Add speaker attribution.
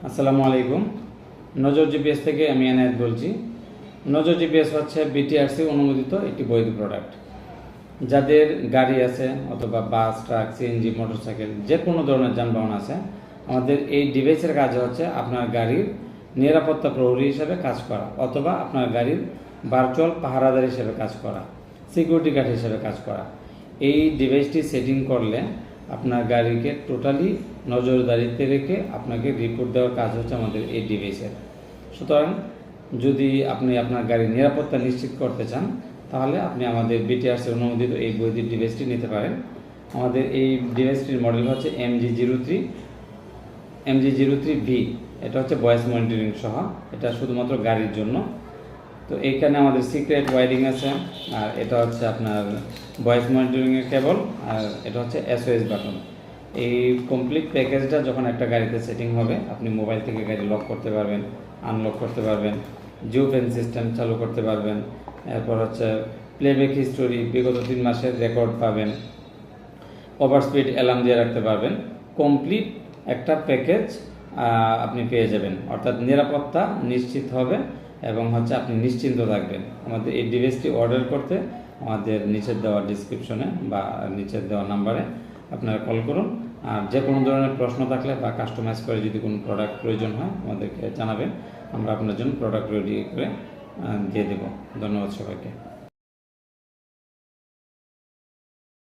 Speaker 1: আসসালামু আলাইকুম। নজর জিপিএস থেকে আমি এনায়েত বলছি। নজর জিপিএস হচ্ছে বিটিআরসি অনুমোদিত একটি বৈধ প্রোডাক্ট। যাদের গাড়ি আছে অথবা বাস, ট্রাক, সিএনজি, মোটরসাইকেল যে কোনো ধরনের যানবাহন আছে, আমাদের এই ডিভাইসের কাজ হচ্ছে আপনার গাড়ির নিরাপত্তা প্রহরী হিসেবে কাজ করা অথবা আপনার গাড়ির ভার্চুয়াল পাহারাদার হিসেবে কাজ করা, সিকিউরিটি গার্ড হিসেবে কাজ করা। এই ডিভাইসটি সেটিং করলে আপনার গাড়িকে টোটালি নজরদারিতে রেখে আপনাকে রিপোর্ট দেওয়ার কাজ হচ্ছে আমাদের এই ডিভাইসের। সুতরাং যদি আপনি আপনার গাড়ির নিরাপত্তা নিশ্চিত করতে চান তাহলে আপনি আমাদের বিটিআরসি অনুমোদিত এই বৈদ্যুতিক ডিভাইসটি নিতে পারেন। আমাদের এই ডিভাইসটির মডেল হচ্ছে MG03V। এটা হচ্ছে ভয়েস মনিটরিং সহ, এটা শুধুমাত্র গাড়ির জন্য। তো এইখানে আমাদের সিক্রেট ওয়ারিং আছে, আর এটা হচ্ছে আপনার ভয়েস মনিটরিংয়ের কেবল, আর এটা হচ্ছে SOS বাটন। এই কমপ্লিট প্যাকেজটা যখন একটা গাড়িতে সেটিং হবে, আপনি মোবাইল থেকে গাড়ি লক করতে পারবেন, আনলক করতে পারবেন, জিও পেন সিস্টেম চালু করতে পারবেন। এরপর হচ্ছে প্লেব্যাক হিস্টোরি, বিগত 3 মাসের রেকর্ড পাবেন, ওভার স্পিড অ্যালার্ম দিয়ে রাখতে পারবেন। কমপ্লিট একটা প্যাকেজ আপনি পেয়ে যাবেন, অর্থাৎ নিরাপত্তা নিশ্চিত হবে এবং হচ্ছে আপনি নিশ্চিন্ত থাকবেন। আমাদের এই ডিভাইসটি অর্ডার করতে আমাদের নিচের দেওয়া ডিসক্রিপশনে বা নিচের দেওয়া নাম্বারে আপনারা কল করুন। আর যে কোনো ধরনের প্রশ্ন থাকলে বা কাস্টমাইজ করে যদি কোনো প্রোডাক্ট প্রয়োজন হয় আমাদেরকে জানাবেন, আমরা আপনার জন্য প্রোডাক্ট রেডি করে দিয়ে দেব। ধন্যবাদ সবাইকে।